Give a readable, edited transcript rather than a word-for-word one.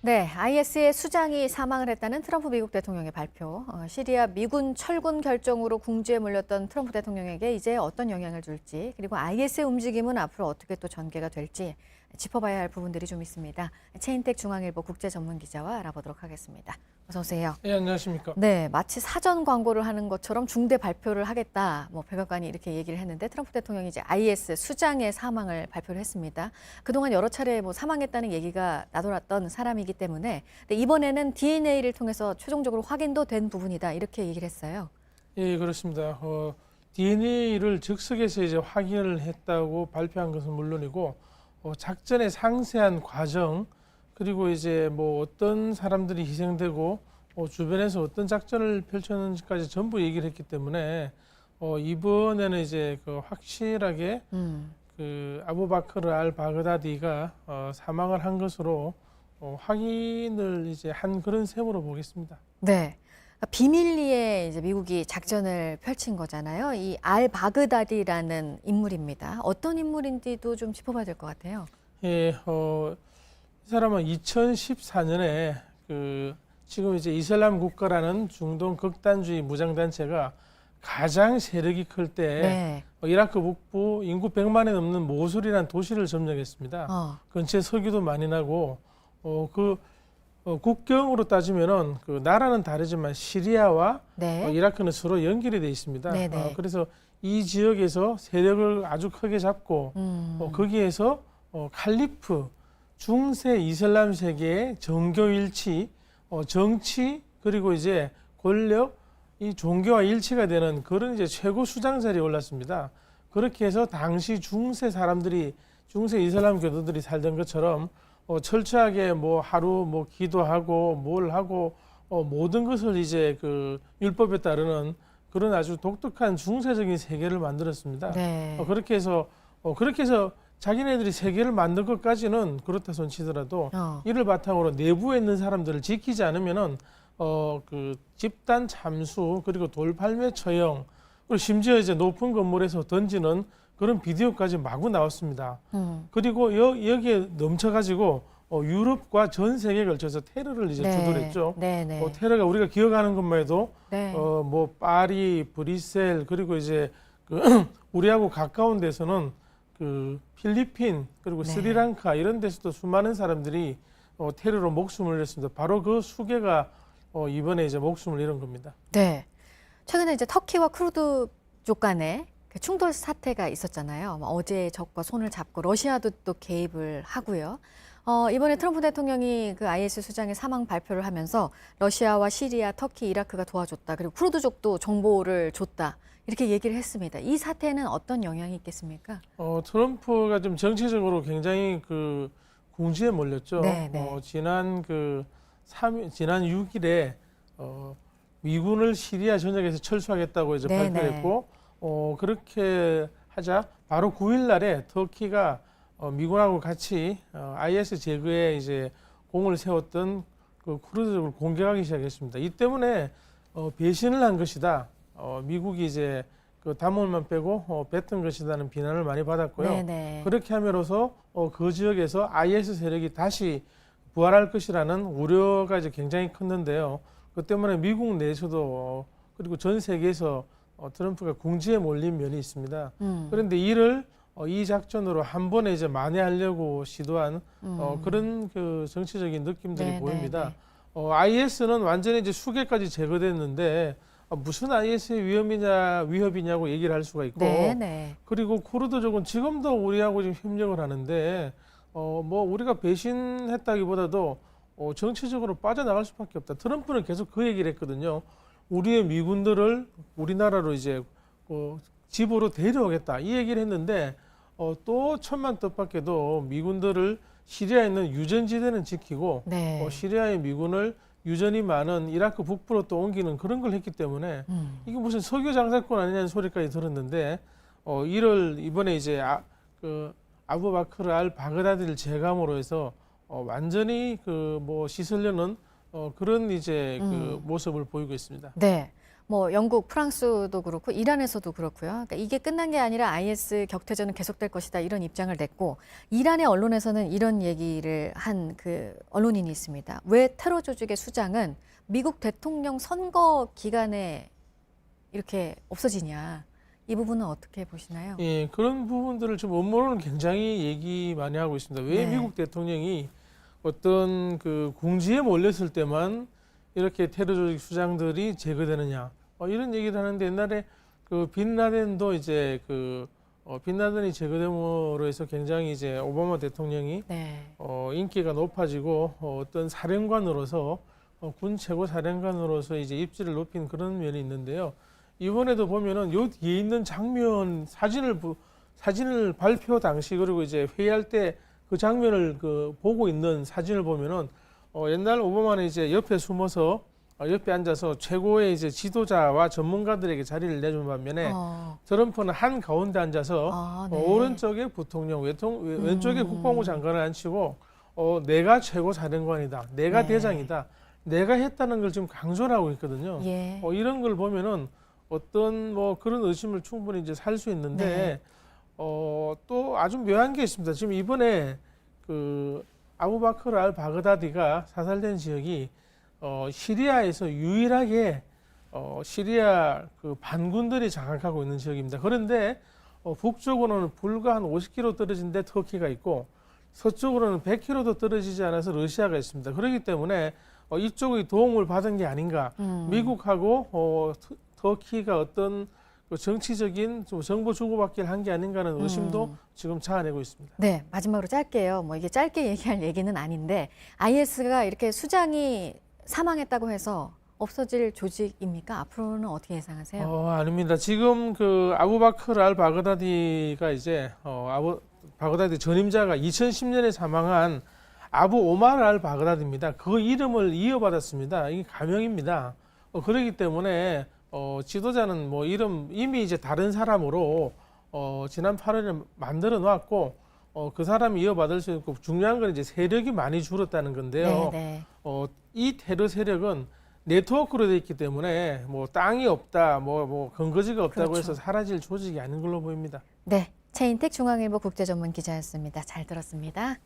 네, IS의 수장이 사망을 했다는 트럼프 미국 대통령의 발표. 시리아 미군 철군 결정으로 궁지에 몰렸던 트럼프 대통령에게 이제 어떤 영향을 줄지, 그리고 IS의 움직임은 앞으로 어떻게 또 전개가 될지 짚어봐야 할 부분들이 좀 있습니다. 최인택 중앙일보 국제전문기자와 알아보도록 하겠습니다. 어서 오세요. 네, 안녕하십니까. 네, 마치 사전 광고를 하는 것처럼 중대 발표를 하겠다. 백악관이 이렇게 얘기를 했는데 트럼프 대통령이 이제 IS 수장의 사망을 발표를 했습니다. 그동안 여러 차례 사망했다는 얘기가 나돌았던 사람이기 때문에 근데 이번에는 DNA를 통해서 최종적으로 확인도 된 부분이다. 이렇게 얘기를 했어요. 예, 그렇습니다. DNA를 즉석에서 이제 확인을 했다고 발표한 것은 물론이고, 작전의 상세한 과정, 그리고 이제 어떤 사람들이 희생되고, 주변에서 어떤 작전을 펼쳤는지까지 전부 얘기를 했기 때문에, 이번에는 이제 확실하게 아부바크르 알 바그다디가 사망을 한 것으로 확인을 이제 한 그런 셈으로 보겠습니다. 네. 비밀리에 이제 미국이 작전을 펼친 거잖아요. 이 알 바그다디라는 인물입니다. 어떤 인물인지도 좀 짚어봐야 될 것 같아요. 예, 이 사람은 2014년에 지금 이제 이슬람 국가라는 중동 극단주의 무장단체가 가장 세력이 클 때 네. 이라크 북부 인구 100만이 넘는 모술이라는 도시를 점령했습니다. 근처에 석유도 많이 나고 국경으로 따지면은 나라는 다르지만 시리아와 네. 이라크는 서로 연결이 돼 있습니다. 네네. 그래서 이 지역에서 세력을 아주 크게 잡고 거기에서 칼리프 중세 이슬람 세계의 정교 일치, 정치 그리고 이제 권력 이 종교와 일치가 되는 그런 이제 최고 수장 자리에 올랐습니다. 그렇게 해서 당시 중세 사람들이 중세 이슬람 교도들이 살던 것처럼 철저하게 하루 기도하고 뭘 하고 모든 것을 이제 율법에 따르는 그런 아주 독특한 중세적인 세계를 만들었습니다. 네. 그렇게 해서 자기네들이 세계를 만든 것까지는 그렇다 손치더라도 이를 바탕으로 내부에 있는 사람들을 지키지 않으면은 집단 참수 그리고 돌팔매 처형 그리고 심지어 이제 높은 건물에서 던지는 그런 비디오까지 마구 나왔습니다. 그리고 여기에 넘쳐가지고 유럽과 전 세계에 걸쳐서 테러를 이제 네. 주도를 했죠. 네네. 테러가 우리가 기억하는 것만 해도 네. 파리, 브뤼셀 그리고 이제 우리하고 가까운 데서는 필리핀 그리고 네. 스리랑카 이런 데서도 수많은 사람들이 테러로 목숨을 잃었습니다. 바로 그 수계가 이번에 이제 목숨을 잃은 겁니다. 네. 최근에 이제 터키와 쿠르드족 간에 충돌 사태가 있었잖아요. 어제 적과 손을 잡고 러시아도 또 개입을 하고요. 이번에 트럼프 대통령이 IS 수장의 사망 발표를 하면서 러시아와 시리아, 터키, 이라크가 도와줬다. 그리고 쿠르드족도 정보를 줬다. 이렇게 얘기를 했습니다. 이 사태는 어떤 영향이 있겠습니까? 트럼프가 좀 정치적으로 굉장히 궁지에 몰렸죠. 네네. 지난 6일에 미군을 시리아 전역에서 철수하겠다고 이제 네네. 발표했고 그렇게 하자 바로 9일 날에 터키가 미군하고 같이 IS 제거에 이제 공을 세웠던 쿠르드족을 공격하기 시작했습니다. 이 때문에 배신을 한 것이다. 미국이 이제 담원만 빼고 뱉은 것이라는 비난을 많이 받았고요. 네네. 그렇게 함으로써 그 지역에서 IS 세력이 다시 부활할 것이라는 우려가 이제 굉장히 컸는데요. 그 때문에 미국 내에서도 그리고 전 세계에서 트럼프가 궁지에 몰린 면이 있습니다. 그런데 이를 이 작전으로 한 번에 이제 만회하려고 시도한 그런 정치적인 느낌들이 네네네. 보입니다. IS는 완전히 이제 수계까지 제거됐는데 무슨 IS의 위협이냐고 얘기를 할 수가 있고 네네. 그리고 쿠르드족은 지금도 우리하고 지금 협력을 하는데 우리가 배신했다기보다도 정치적으로 빠져나갈 수밖에 없다. 트럼프는 계속 그 얘기를 했거든요. 우리의 미군들을 우리나라로 이제 집으로 데려오겠다 이 얘기를 했는데 또 천만 뜻밖에도 미군들을 시리아에 있는 유전지대는 지키고 네. 시리아의 미군을 유전이 많은 이라크 북부로 또 옮기는 그런 걸 했기 때문에 이게 무슨 석유 장사권 아니냐는 소리까지 들었는데 이를 이번에 이제 아부바크르 알 바그다디를 제감으로 해서 완전히 씻으려는 그런 이제 모습을 보이고 있습니다. 네. 뭐 영국, 프랑스도 그렇고 이란에서도 그렇고요. 그러니까 이게 끝난 게 아니라 IS 격퇴전은 계속될 것이다 이런 입장을 냈고 이란의 언론에서는 이런 얘기를 한 그 언론인이 있습니다. 왜 테러 조직의 수장은 미국 대통령 선거 기간에 이렇게 없어지냐? 이 부분은 어떻게 보시나요? 예, 그런 부분들을 지금 업무로는 굉장히 얘기 많이 하고 있습니다. 왜 네. 미국 대통령이 어떤 그 궁지에 몰렸을 때만 이렇게 테러 조직 수장들이 제거되느냐? 이런 얘기를 하는데 옛날에 그 빈라덴도 이제 빈라덴이 제거됨으로 해서 굉장히 이제 오바마 대통령이 네. 인기가 높아지고 어떤 사령관으로서 군 최고 사령관으로서 이제 입지를 높인 그런 면이 있는데요. 이번에도 보면은 요 뒤에 있는 장면 사진을 발표 당시 그리고 이제 회의할 때 그 장면을 보고 있는 사진을 보면은 옛날 오바마는 이제 옆에 숨어서 옆에 앉아서 최고의 이제 지도자와 전문가들에게 자리를 내준 반면에 트럼프는 한 가운데 앉아서 네. 오른쪽에 부통령, 왼쪽에 국방부 장관을 앉히고 내가 최고 사령관이다, 내가 네. 대장이다, 내가 했다는 걸 지금 강조를 하고 있거든요. 예. 이런 걸 보면은 어떤 뭐 그런 의심을 충분히 이제 살 수 있는데 네. 또 아주 묘한 게 있습니다. 지금 이번에 그 아부바크르 알 바그다디가 사살된 지역이 시리아에서 유일하게 시리아 그 반군들이 장악하고 있는 지역입니다. 그런데 북쪽으로는 불과 한 50km 떨어진 데 터키가 있고 서쪽으로는 100km도 떨어지지 않아서 러시아가 있습니다. 그렇기 때문에 이쪽의 도움을 받은 게 아닌가. 미국하고 터키가 어떤 그 정치적인 좀 정보 주고받기를 한 게 아닌가 하는 의심도 지금 자아내고 있습니다. 네, 마지막으로 짧게요. 뭐 이게 짧게 얘기할 얘기는 아닌데 IS가 이렇게 수장이 사망했다고 해서 없어질 조직입니까? 앞으로는 어떻게 예상하세요? 아닙니다. 지금 그 아부바크르 알 바그다디가 이제 바그다디 전임자가 2010년에 사망한 아부 오마르 알 바그다디입니다. 그 이름을 이어받았습니다. 이게 가명입니다. 그렇기 때문에 지도자는 뭐 이미 이제 다른 사람으로 지난 8월에 만들어 놨고 그 사람이 이어받을 수 있고 중요한 건 이제 세력이 많이 줄었다는 건데요. 네, 이 테러 세력은 네트워크로 되어 있기 때문에 뭐 땅이 없다, 뭐 근거지가 없다고 그렇죠. 해서 사라질 조직이 아닌 걸로 보입니다. 네, 최인택 중앙일보 국제전문 기자였습니다. 잘 들었습니다.